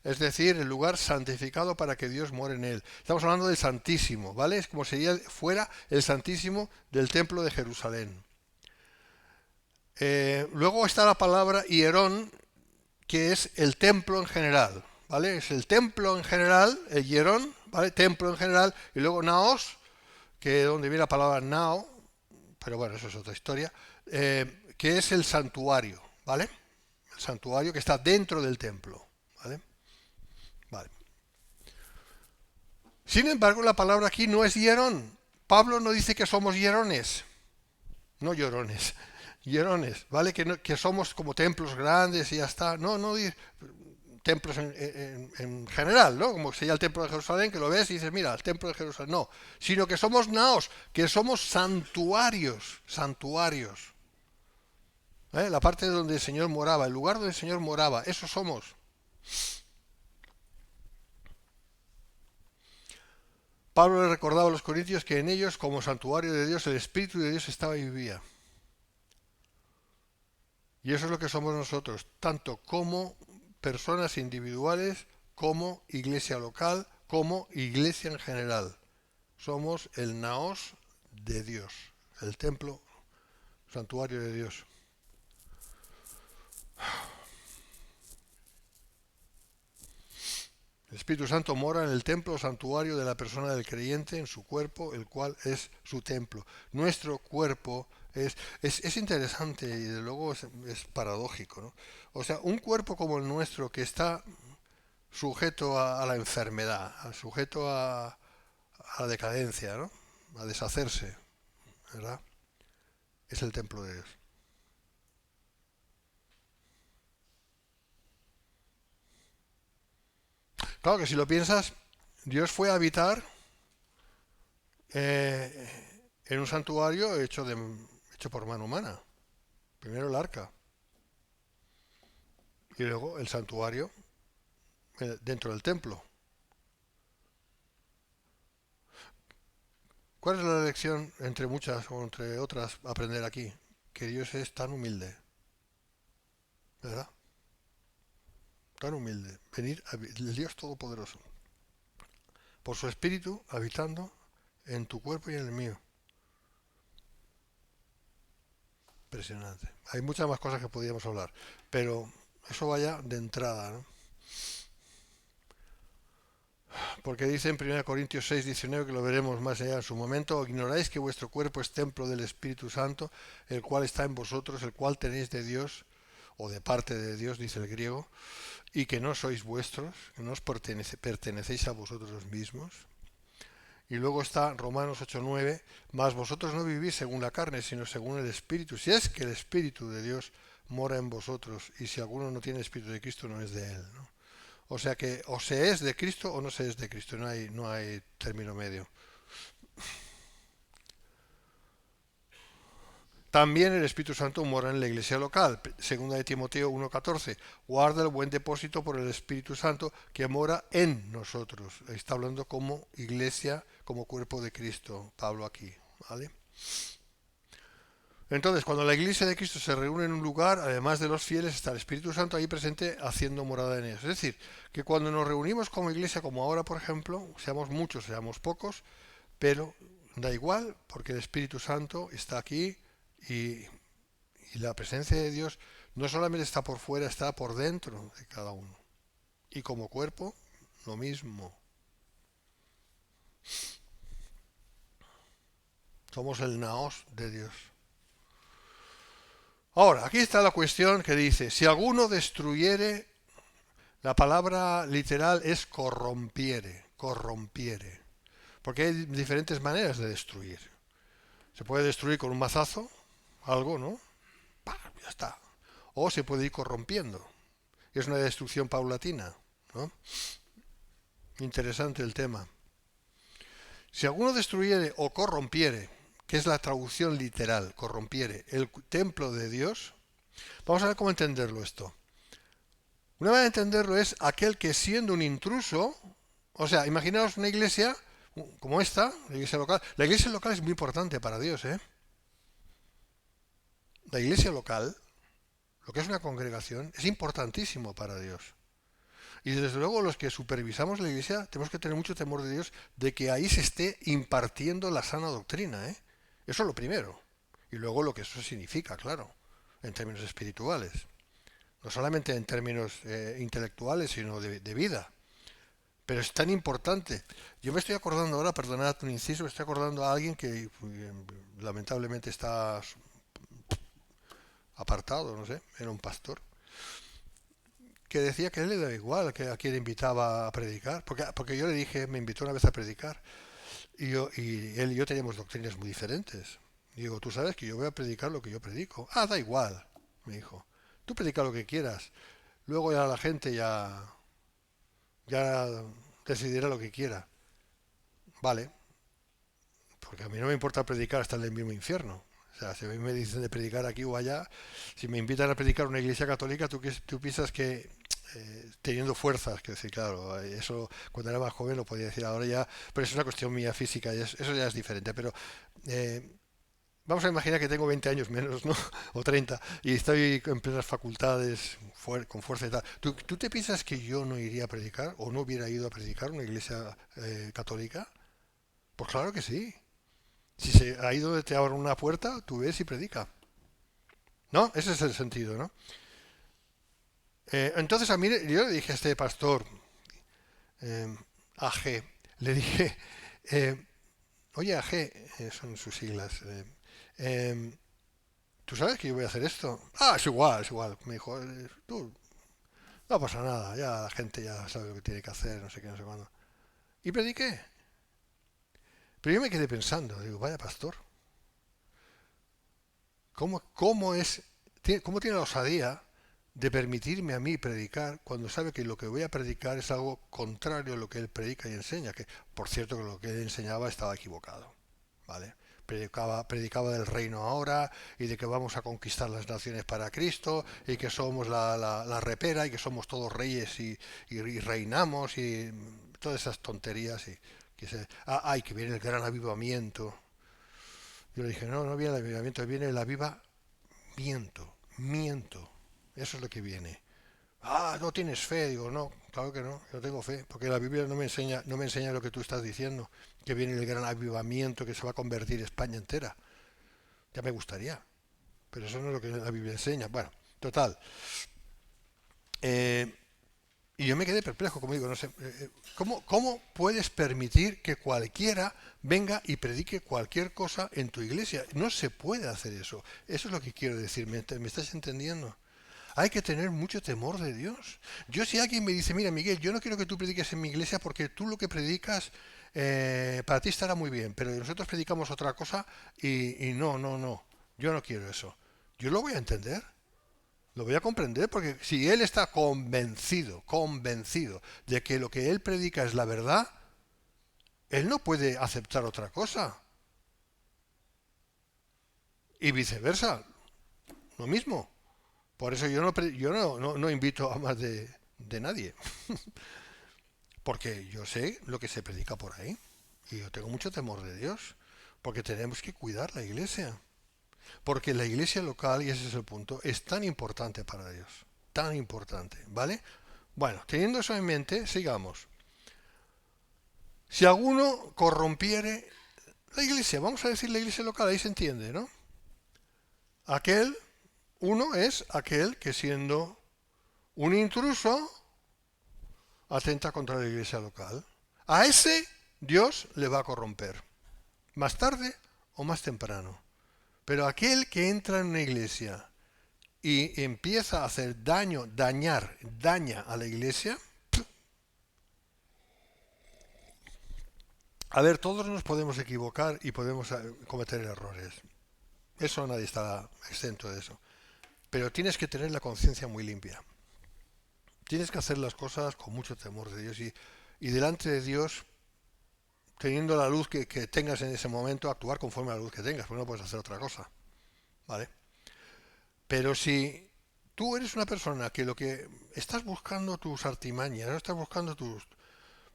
es decir, el lugar santificado para que Dios more en él. Estamos hablando del Santísimo, ¿vale? Es como sería fuera el Santísimo del templo de Jerusalén. Luego está la palabra hierón, que es el templo en general, ¿vale? Es el templo en general, el hierón, ¿vale? Templo en general, y luego naos, que es donde viene la palabra nao, pero bueno, eso es otra historia, que es el santuario, ¿vale? El santuario que está dentro del templo, ¿vale? Vale. Sin embargo, la palabra aquí no es hierón. Pablo no dice que somos hierones, no llorones, hierones, ¿vale? Que somos como templos grandes y ya está. No, no, templos en general, ¿no? Como sería el templo de Jerusalén, que lo ves y dices, mira, el templo de Jerusalén. No, sino que somos naos, que somos santuarios, santuarios. La parte donde el Señor moraba, el lugar donde el Señor moraba, eso somos. Pablo le recordaba a los corintios que en ellos, como santuario de Dios, el Espíritu de Dios estaba y vivía. Y eso es lo que somos nosotros, tanto como personas individuales, como iglesia local, como iglesia en general. Somos el naos de Dios, el templo, santuario de Dios. El Espíritu Santo mora en el templo santuario de la persona del creyente, en su cuerpo, el cual es su templo. Nuestro cuerpo es interesante y de luego es paradójico, ¿no? O sea, un cuerpo como el nuestro que está sujeto a la enfermedad, sujeto a la decadencia, ¿no? A deshacerse, ¿verdad? Es el templo de Dios. Claro que si lo piensas, Dios fue a habitar en un santuario hecho por mano humana. Primero el arca y luego el santuario dentro del templo. ¿Cuál es la lección entre muchas o entre otras a aprender aquí? Que Dios es tan humilde, ¿verdad? Tan humilde. Venir el Dios Todopoderoso, por su Espíritu habitando en tu cuerpo y en el mío. Impresionante. Hay muchas más cosas que podríamos hablar, pero eso vaya de entrada, ¿no? Porque dice en 1 Corintios 6:19, que lo veremos más allá en su momento: ignoráis que vuestro cuerpo es templo del Espíritu Santo, el cual está en vosotros, el cual tenéis de Dios, o de parte de Dios, dice el griego, y que no sois vuestros, que no os pertenecéis a vosotros mismos. Y luego está Romanos 8:9, mas vosotros no vivís según la carne, sino según el Espíritu, si es que el Espíritu de Dios mora en vosotros, y si alguno no tiene Espíritu de Cristo, no es de él, ¿no? O sea que o se es de Cristo o no se es de Cristo, no hay término medio. También el Espíritu Santo mora en la iglesia local. Segunda de Timoteo 1:14. Guarda el buen depósito por el Espíritu Santo que mora en nosotros. Está hablando como iglesia, como cuerpo de Cristo, Pablo aquí, ¿vale? Entonces, cuando la iglesia de Cristo se reúne en un lugar, además de los fieles, está el Espíritu Santo ahí presente haciendo morada en ellos. Es decir, que cuando nos reunimos como iglesia, como ahora, por ejemplo, seamos muchos, seamos pocos, pero da igual, porque el Espíritu Santo está aquí y la presencia de Dios no solamente está por fuera, está por dentro de cada uno. Y como cuerpo, lo mismo. Somos el naos de Dios. Ahora, aquí está la cuestión que dice, si alguno destruyere, la palabra literal es corrompiere, corrompiere. Porque hay diferentes maneras de destruir. Se puede destruir con un mazazo, algo, ¿no? ¡Pah! Ya está. O se puede ir corrompiendo. Es una destrucción paulatina, ¿no? Interesante el tema. Si alguno destruyere o corrompiere, que es la traducción literal, corrompiere, el templo de Dios, vamos a ver cómo entenderlo esto. Una manera de entenderlo es aquel que siendo un intruso, o sea, imaginaos una iglesia como esta, la iglesia local. La iglesia local es muy importante para Dios, ¿eh? La iglesia local, lo que es una congregación, es importantísimo para Dios. Y desde luego los que supervisamos la iglesia tenemos que tener mucho temor de Dios de que ahí se esté impartiendo la sana doctrina, ¿eh? Eso es lo primero. Y luego lo que eso significa, claro, en términos espirituales. No solamente en términos intelectuales, sino de vida. Pero es tan importante. Yo me estoy acordando ahora, perdonad un inciso, me estoy acordando a alguien que lamentablemente está apartado, no sé, era un pastor, que decía que a él le daba igual que a quién invitaba a predicar, porque yo le dije, me invitó una vez a predicar, y él y yo teníamos doctrinas muy diferentes. Y digo, tú sabes que yo voy a predicar lo que yo predico. Ah, da igual, me dijo. Tú predica lo que quieras. Luego ya la gente ya decidirá lo que quiera. Vale, porque a mí no me importa predicar hasta en el mismo infierno. O sea, si a mí me dicen de predicar aquí o allá, si me invitan a predicar una iglesia católica, tú piensas que teniendo fuerzas, que decir, claro, eso cuando era más joven lo podía decir ahora ya, pero es una cuestión mía física y eso ya es diferente. Pero eh, vamos a imaginar que tengo 20 años menos, ¿no? O 30, y estoy en plenas facultades, con fuerza y tal. ¿Tú te piensas que yo no iría a predicar o no hubiera ido a predicar una iglesia católica? Pues claro que sí. Si ahí donde te abren una puerta, tú ves y predica. ¿No? Ese es el sentido, ¿no? Entonces a mí, yo le dije a este pastor, AG, le dije, eh, oye AG, son sus siglas, ¿tú sabes que yo voy a hacer esto? Ah, es igual, es igual. Me dijo, tú, no pasa nada, ya la gente ya sabe lo que tiene que hacer, no sé qué, no sé cuándo. Y prediqué. Pero yo me quedé pensando, digo, vaya pastor, ¿cómo tiene la osadía de permitirme a mí predicar cuando sabe que lo que voy a predicar es algo contrario a lo que él predica y enseña? Que, por cierto, que lo que él enseñaba estaba equivocado, ¿vale? Predicaba del reino ahora y de que vamos a conquistar las naciones para Cristo y que somos la repera y que somos todos reyes y reinamos y todas esas tonterías y que viene el gran avivamiento. Yo le dije, no, no viene el avivamiento, viene el miento. Eso es lo que viene. Ah, no tienes fe, digo, no, claro que no, yo tengo fe, porque la Biblia no me enseña lo que tú estás diciendo, que viene el gran avivamiento que se va a convertir España entera. Ya me gustaría, pero eso no es lo que la Biblia enseña. Bueno, total. Eh, y yo me quedé perplejo, como digo, no sé, ¿cómo puedes permitir que cualquiera venga y predique cualquier cosa en tu iglesia? No se puede hacer eso. Eso es lo que quiero decir, ¿me estás entendiendo? Hay que tener mucho temor de Dios. Yo si alguien me dice, mira Miguel, yo no quiero que tú prediques en mi iglesia porque tú lo que predicas para ti estará muy bien, pero nosotros predicamos otra cosa y no, no, no, yo no quiero eso. Yo lo voy a entender, lo voy a comprender porque si él está convencido de que lo que él predica es la verdad, él no puede aceptar otra cosa. Y viceversa, lo mismo. Por eso yo no invito a más de nadie. Porque yo sé lo que se predica por ahí. Y yo tengo mucho temor de Dios. Porque tenemos que cuidar la iglesia. Porque la iglesia local, y ese es el punto, es tan importante para Dios. Tan importante, ¿vale? Bueno, teniendo eso en mente, sigamos. Si alguno corrompiere la iglesia, vamos a decir la iglesia local, ahí se entiende, ¿no? Aquel, uno es aquel que siendo un intruso atenta contra la iglesia local. A ese Dios le va a corromper, más tarde o más temprano. Pero aquel que entra en una iglesia y empieza a hacer daño, daña a la iglesia, a ver, todos nos podemos equivocar y podemos cometer errores. Eso nadie está exento de eso. Pero tienes que tener la conciencia muy limpia. Tienes que hacer las cosas con mucho temor de Dios y delante de Dios, teniendo la luz que tengas en ese momento, actuar conforme a la luz que tengas, porque no puedes hacer otra cosa. ¿Vale? Pero si tú eres una persona que lo que estás buscando tus artimañas, no estás buscando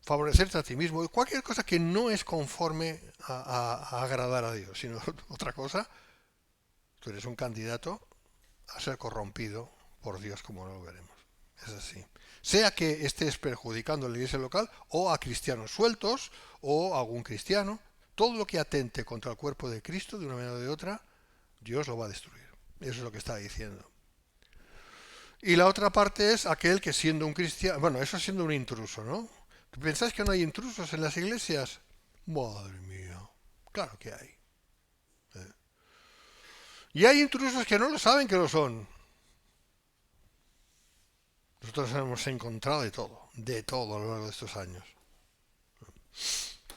favorecerte a ti mismo, cualquier cosa que no es conforme a agradar a Dios, sino otra cosa, tú eres un candidato a ser corrompido por Dios, como lo veremos. Es así. Sea que estés perjudicando a la iglesia local o a cristianos sueltos o a algún cristiano, todo lo que atente contra el cuerpo de Cristo de una manera o de otra, Dios lo va a destruir. Eso es lo que está diciendo. Y la otra parte es aquel que siendo un cristiano, bueno, eso siendo un intruso, ¿no? ¿Pensáis que no hay intrusos en las iglesias? Madre mía, claro que hay. Y hay intrusos que no lo saben que lo son. Nosotros hemos encontrado de todo a lo largo de estos años.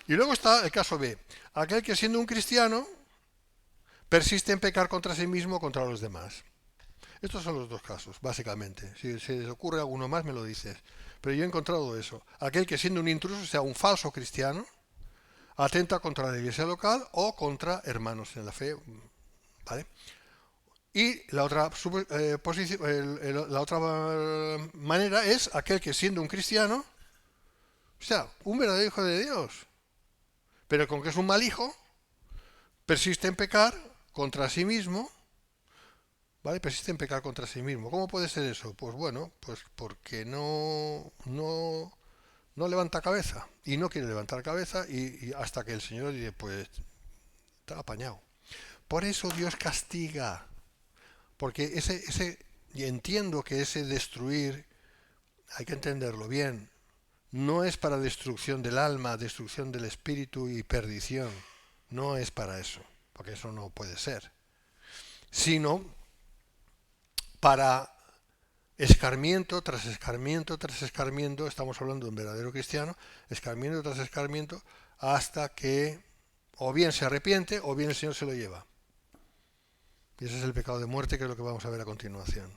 Y luego está el caso B, aquel que siendo un cristiano persiste en pecar contra sí mismo o contra los demás. Estos son los dos casos, básicamente. Si se les ocurre alguno más, me lo dices. Pero yo he encontrado eso. Aquel que siendo un intruso, sea un falso cristiano, atenta contra la iglesia local o contra hermanos en la fe. ¿Vale? Y la otra, la otra manera es aquel que siendo un cristiano, o sea, un verdadero hijo de Dios, pero con que es un mal hijo, persiste en pecar contra sí mismo, ¿vale? Persiste en pecar contra sí mismo. ¿Cómo puede ser eso? Pues bueno, pues porque no levanta cabeza y no quiere levantar cabeza y hasta que el Señor dice, pues está apañado. Por eso Dios castiga, porque y entiendo que ese destruir, hay que entenderlo bien, no es para destrucción del alma, destrucción del espíritu y perdición, no es para eso, porque eso no puede ser, sino para escarmiento tras escarmiento tras escarmiento, estamos hablando de un verdadero cristiano, escarmiento tras escarmiento, hasta que o bien se arrepiente o bien el Señor se lo lleva. Y ese es el pecado de muerte, que es lo que vamos a ver a continuación.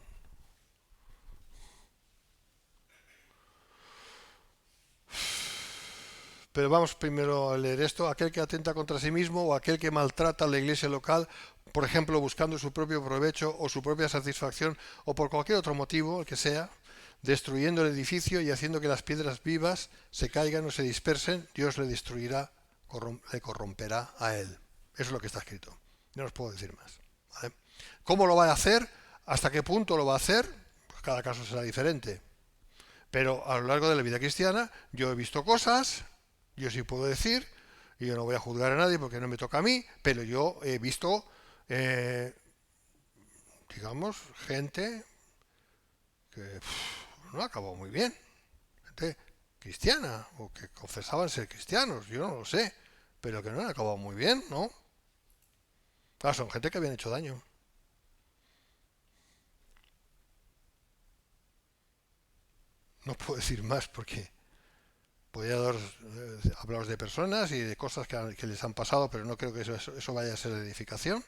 Pero vamos primero a leer esto. Aquel que atenta contra sí mismo o aquel que maltrata a la iglesia local, por ejemplo, buscando su propio provecho o su propia satisfacción o por cualquier otro motivo, el que sea, destruyendo el edificio y haciendo que las piedras vivas se caigan o se dispersen, Dios le destruirá, le corromperá a él. Eso es lo que está escrito. No os puedo decir más. ¿Vale? ¿Cómo lo va a hacer? ¿Hasta qué punto lo va a hacer? Pues cada caso será diferente. Pero a lo largo de la vida cristiana yo he visto cosas, yo sí puedo decir, y yo no voy a juzgar a nadie porque no me toca a mí, pero yo he visto, digamos, gente que no acabó muy bien, gente cristiana, o que confesaban ser cristianos, yo no lo sé, pero que no han acabado muy bien, ¿no? Claro, son gente que habían hecho daño. No puedo decir más porque podría hablaros de personas y de cosas que les han pasado, pero no creo que eso vaya a ser de edificación.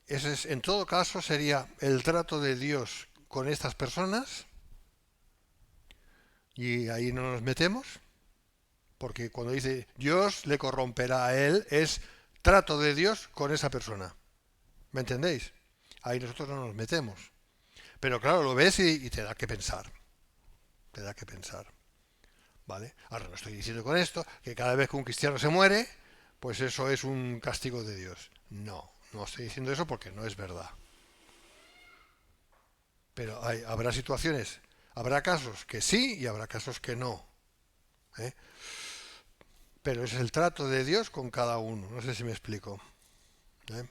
En todo caso, sería el trato de Dios con estas personas, y ahí no nos metemos, porque cuando dice Dios le corromperá a él, es trato de Dios con esa persona. ¿Me entendéis? Ahí nosotros no nos metemos. Pero claro, lo ves y te da que pensar. Te da que pensar. ¿Vale? Ahora no estoy diciendo con esto que cada vez que un cristiano se muere, pues eso es un castigo de Dios. No, no estoy diciendo eso porque no es verdad. Pero habrá situaciones, habrá casos que sí y habrá casos que no. ¿Eh? Pero es el trato de Dios con cada uno. No sé si me explico. ¿Eh?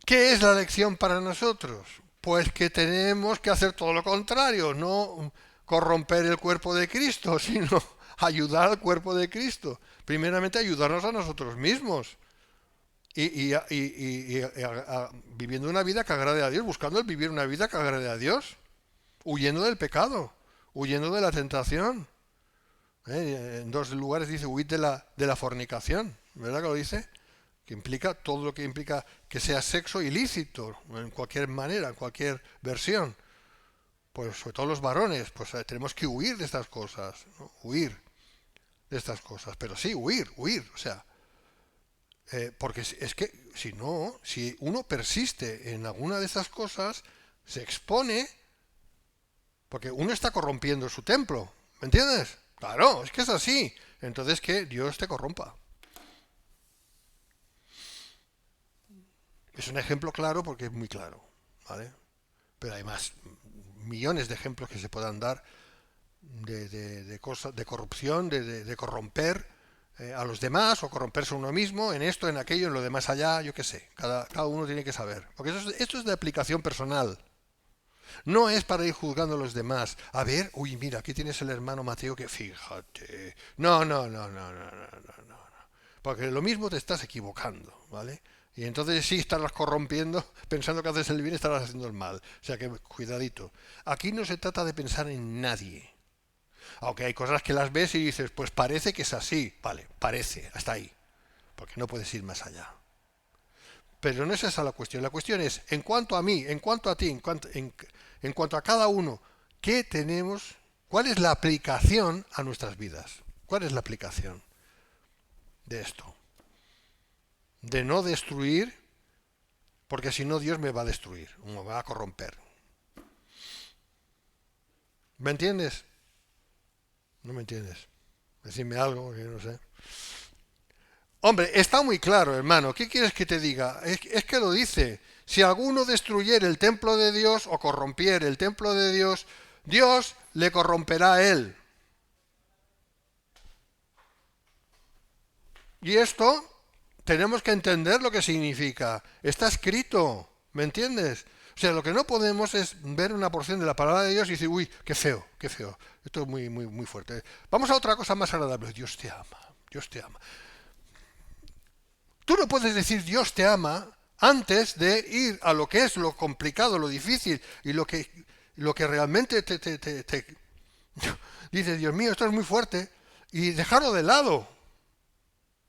¿Qué es la lección para nosotros? Pues que tenemos que hacer todo lo contrario, no corromper el cuerpo de Cristo, sino ayudar al cuerpo de Cristo. Primeramente ayudarnos a nosotros mismos viviendo una vida que agrade a Dios, buscando el vivir una vida que agrade a Dios, huyendo del pecado, huyendo de la tentación. En dos lugares dice huid de la fornicación, ¿verdad que lo dice? Que implica todo lo que implica que sea sexo ilícito, en cualquier manera, en cualquier versión. Pues sobre todo los varones, pues tenemos que huir de estas cosas, ¿no? Huir de estas cosas, pero sí, huir, o sea, porque es que si no, si uno persiste en alguna de esas cosas, se expone, porque uno está corrompiendo su templo, ¿me entiendes? Claro, es que es así, entonces que Dios te corrompa. Es un ejemplo claro porque es muy claro, ¿vale? Pero hay más, millones de ejemplos que se puedan dar de cosas, de corrupción, de corromper a los demás o corromperse a uno mismo en esto, en aquello, en lo demás allá, yo qué sé. Cada uno tiene que saber. Porque esto es de aplicación personal. No es para ir juzgando a los demás. A ver, uy, mira, aquí tienes el hermano Mateo que fíjate. No. Porque lo mismo te estás equivocando, ¿vale? Y entonces sí estarás corrompiendo, pensando que haces el bien, estarás haciendo el mal. O sea que cuidadito. Aquí no se trata de pensar en nadie. Aunque hay cosas que las ves y dices, pues parece que es así. Vale, parece, hasta ahí. Porque no puedes ir más allá. Pero no es esa la cuestión. La cuestión es, en cuanto a mí, en cuanto a ti, en cuanto a cada uno, ¿qué tenemos? ¿Cuál es la aplicación a nuestras vidas? ¿Cuál es la aplicación de esto? De no destruir, porque si no Dios me va a destruir, me va a corromper. ¿Me entiendes? No me entiendes. Decidme algo que no sé. Hombre, está muy claro, hermano. ¿Qué quieres que te diga? Es que lo dice. Si alguno destruyere el templo de Dios o corrompiere el templo de Dios, Dios le corromperá a él. Y esto tenemos que entender lo que significa. Está escrito, ¿me entiendes? O sea, lo que no podemos es ver una porción de la palabra de Dios y decir, uy, qué feo, qué feo. Esto es muy fuerte. Vamos a otra cosa más agradable. Dios te ama, Dios te ama. Tú no puedes decir Dios te ama antes de ir a lo que es lo complicado, lo difícil y lo que realmente te dice, Dios mío, esto es muy fuerte, y dejarlo de lado.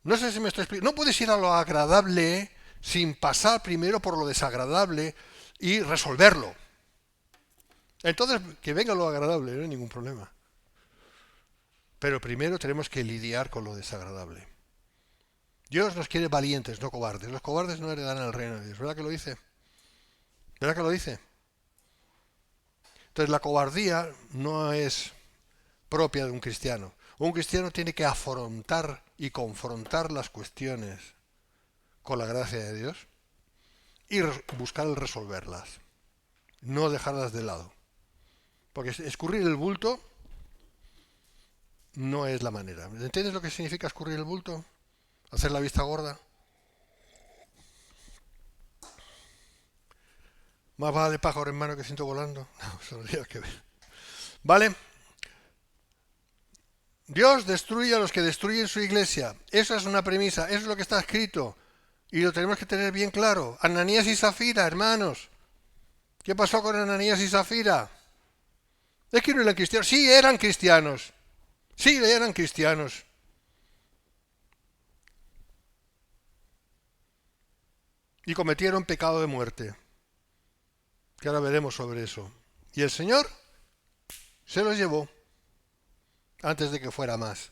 No sé si me estoy explicando. No puedes ir a lo agradable sin pasar primero por lo desagradable y resolverlo. Entonces, que venga lo agradable, no hay ningún problema. Pero primero tenemos que lidiar con lo desagradable. Dios nos quiere valientes, no cobardes. Los cobardes no heredarán el reino de Dios. ¿Verdad que lo dice? ¿Verdad que lo dice? Entonces la cobardía no es propia de un cristiano. Un cristiano tiene que afrontar y confrontar las cuestiones con la gracia de Dios y buscar el resolverlas, no dejarlas de lado. Porque escurrir el bulto no es la manera. ¿Entiendes lo que significa escurrir el bulto? Hacer la vista gorda. Más vale pájaro en mano que ciento volando. No, eso no tiene que ver. ¿Vale? Dios destruye a los que destruyen su iglesia. Esa es una premisa, eso es lo que está escrito. Y lo tenemos que tener bien claro. Ananías y Zafira, hermanos. ¿Qué pasó con Ananías y Zafira? Es que no eran cristianos. Sí, eran cristianos. Sí, eran cristianos. Y cometieron pecado de muerte. Que ahora veremos sobre eso. Y el Señor se los llevó antes de que fuera más.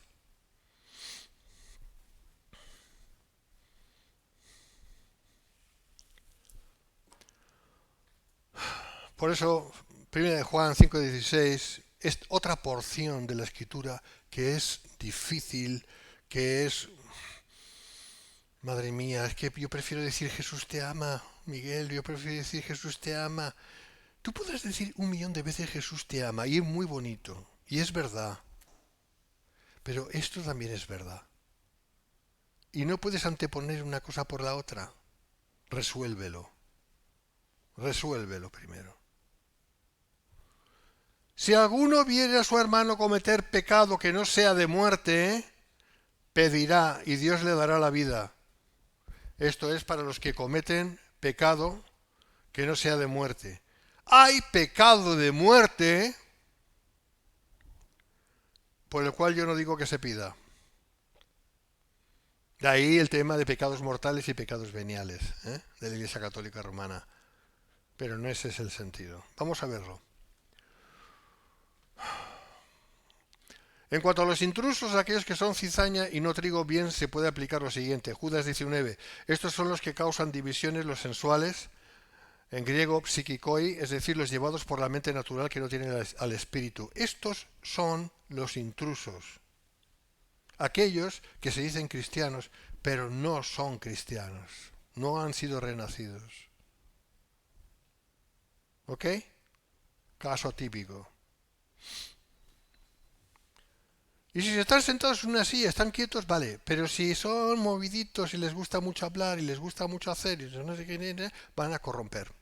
Por eso, 1 Juan 5:16 es otra porción de la escritura que es difícil, que es, madre mía, es que yo prefiero decir Jesús te ama, Miguel, yo prefiero decir Jesús te ama. Tú podrás decir 1.000.000 de veces Jesús te ama y es muy bonito, y es verdad, pero esto también es verdad. Y no puedes anteponer una cosa por la otra. Resuélvelo. Resuélvelo primero. Si alguno viere a su hermano cometer pecado que no sea de muerte, pedirá y Dios le dará la vida. Esto es para los que cometen pecado que no sea de muerte. Hay pecado de muerte por el cual yo no digo que se pida. De ahí el tema de pecados mortales y pecados veniales, de la Iglesia Católica Romana. Pero no ese es el sentido. Vamos a verlo. En cuanto a los intrusos, aquellos que son cizaña y no trigo, bien se puede aplicar lo siguiente. Judas 19. Estos son los que causan divisiones, los sensuales, en griego psikikoi, es decir, los llevados por la mente natural que no tienen al espíritu. Estos son los intrusos. Aquellos que se dicen cristianos, pero no son cristianos. No han sido renacidos. ¿Ok? Caso típico. Y si están sentados en una silla, están quietos, vale. Pero si son moviditos y les gusta mucho hablar y les gusta mucho hacer y no sé qué, van a corromper.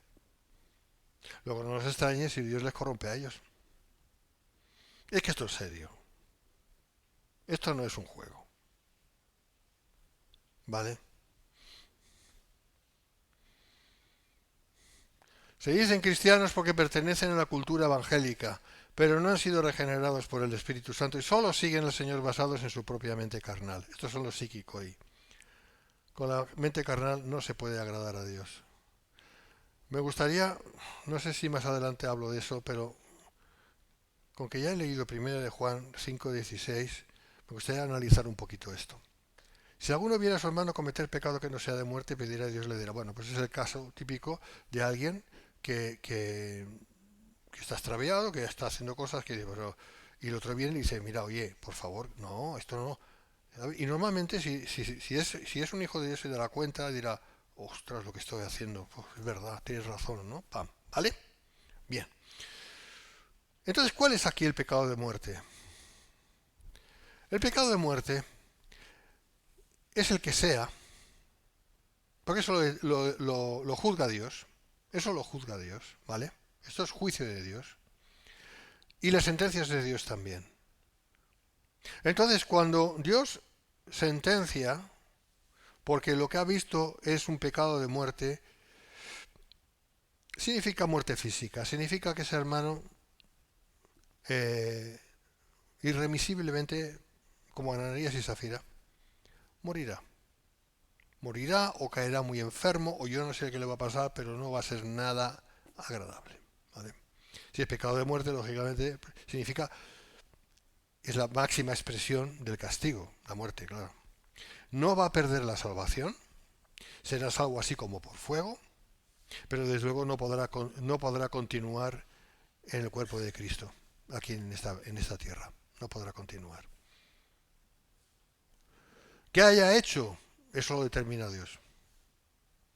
Luego no nos extrañe si Dios les corrompe a ellos. Es que esto es serio. Esto no es un juego. ¿Vale? Se dicen cristianos porque pertenecen a la cultura evangélica, pero no han sido regenerados por el Espíritu Santo y solo siguen al Señor basados en su propia mente carnal. Estos son los psíquicos. Con la mente carnal no se puede agradar a Dios. Me gustaría, no sé si más adelante hablo de eso, pero con que ya he leído 1 Juan 5:16, me gustaría analizar un poquito esto. Si alguno viera a su hermano cometer pecado que no sea de muerte, pedirá a Dios le dirá. Bueno, pues es el caso típico de alguien que está extraviado, que está haciendo cosas que pero, y el otro viene y dice, mira, oye, por favor, no, esto no. Y normalmente si es un hijo de Dios y de la cuenta, dirá, ostras, lo que estoy haciendo, pues es verdad, tienes razón, ¿no? Pam, ¿vale? Bien. Entonces, ¿cuál es aquí el pecado de muerte? El pecado de muerte es el que sea, porque eso lo juzga Dios, eso lo juzga Dios, ¿vale? Esto es juicio de Dios. Y las sentencias de Dios también. Entonces, cuando Dios sentencia, porque lo que ha visto es un pecado de muerte, significa muerte física, significa que ese hermano irremisiblemente, como Ananías y Zafira, morirá. Morirá o caerá muy enfermo, o yo no sé qué le va a pasar, pero no va a ser nada agradable. ¿Vale? Si es pecado de muerte, lógicamente, significa, es la máxima expresión del castigo, la muerte, claro. No va a perder la salvación, será salvo así como por fuego, pero desde luego no podrá continuar en el cuerpo de Cristo, aquí en esta tierra. No podrá continuar. ¿Qué haya hecho? Eso lo determina Dios.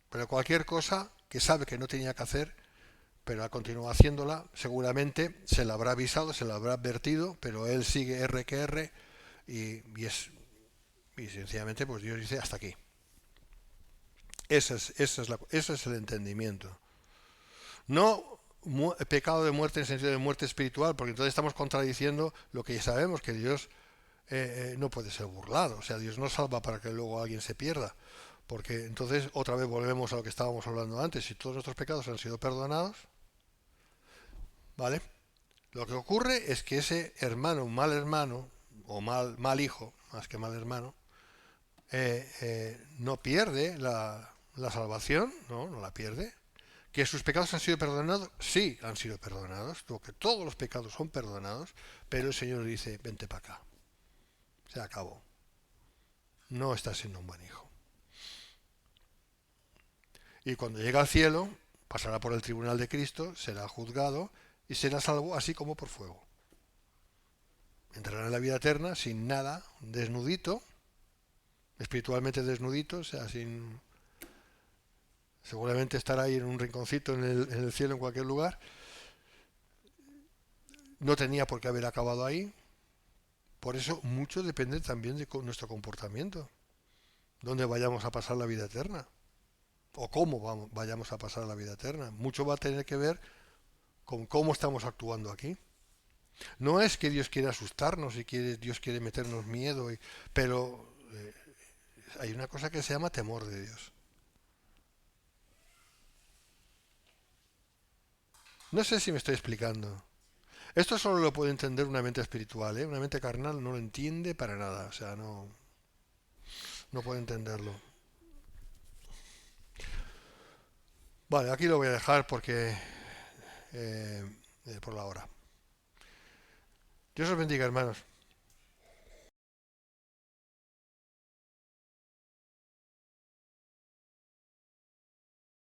Pero cualquier cosa que sabe que no tenía que hacer, pero ha continuado haciéndola, seguramente se la habrá avisado, se la habrá advertido, pero él sigue R que R y sencillamente pues Dios dice hasta aquí. Ese es el entendimiento. No pecado de muerte en el sentido de muerte espiritual, porque entonces estamos contradiciendo lo que ya sabemos, que Dios no puede ser burlado. O sea, Dios no salva para que luego alguien se pierda. Porque entonces otra vez volvemos a lo que estábamos hablando antes. Si todos nuestros pecados han sido perdonados, ¿vale? Lo que ocurre es que ese hermano, o mal hijo, más que mal hermano, no pierde la salvación, no la pierde. ¿Que sus pecados han sido perdonados? Sí, han sido perdonados, porque todos los pecados son perdonados, pero el Señor dice, vente para acá. Se acabó. No estás siendo un buen hijo. Y cuando llega al cielo, Pasará por el tribunal de Cristo, será juzgado y será salvo así como por fuego. Entrará en la vida eterna sin nada, desnudito, espiritualmente desnudito, o sea, sin... Seguramente estará ahí en un rinconcito en el cielo, en cualquier lugar. No tenía por qué haber acabado ahí. Por eso mucho depende también de nuestro comportamiento. Dónde vayamos a pasar la vida eterna. O cómo vayamos a pasar la vida eterna. Mucho va a tener que ver con cómo estamos actuando aquí. No es que Dios quiera asustarnos y Dios quiere meternos miedo, pero hay una cosa que se llama temor de Dios. No sé si me estoy explicando. Esto solo lo puede entender una mente espiritual, ¿eh? Una mente carnal no lo entiende para nada, o sea, no puede entenderlo. Vale, aquí lo voy a dejar porque por la hora. Dios os bendiga, hermanos.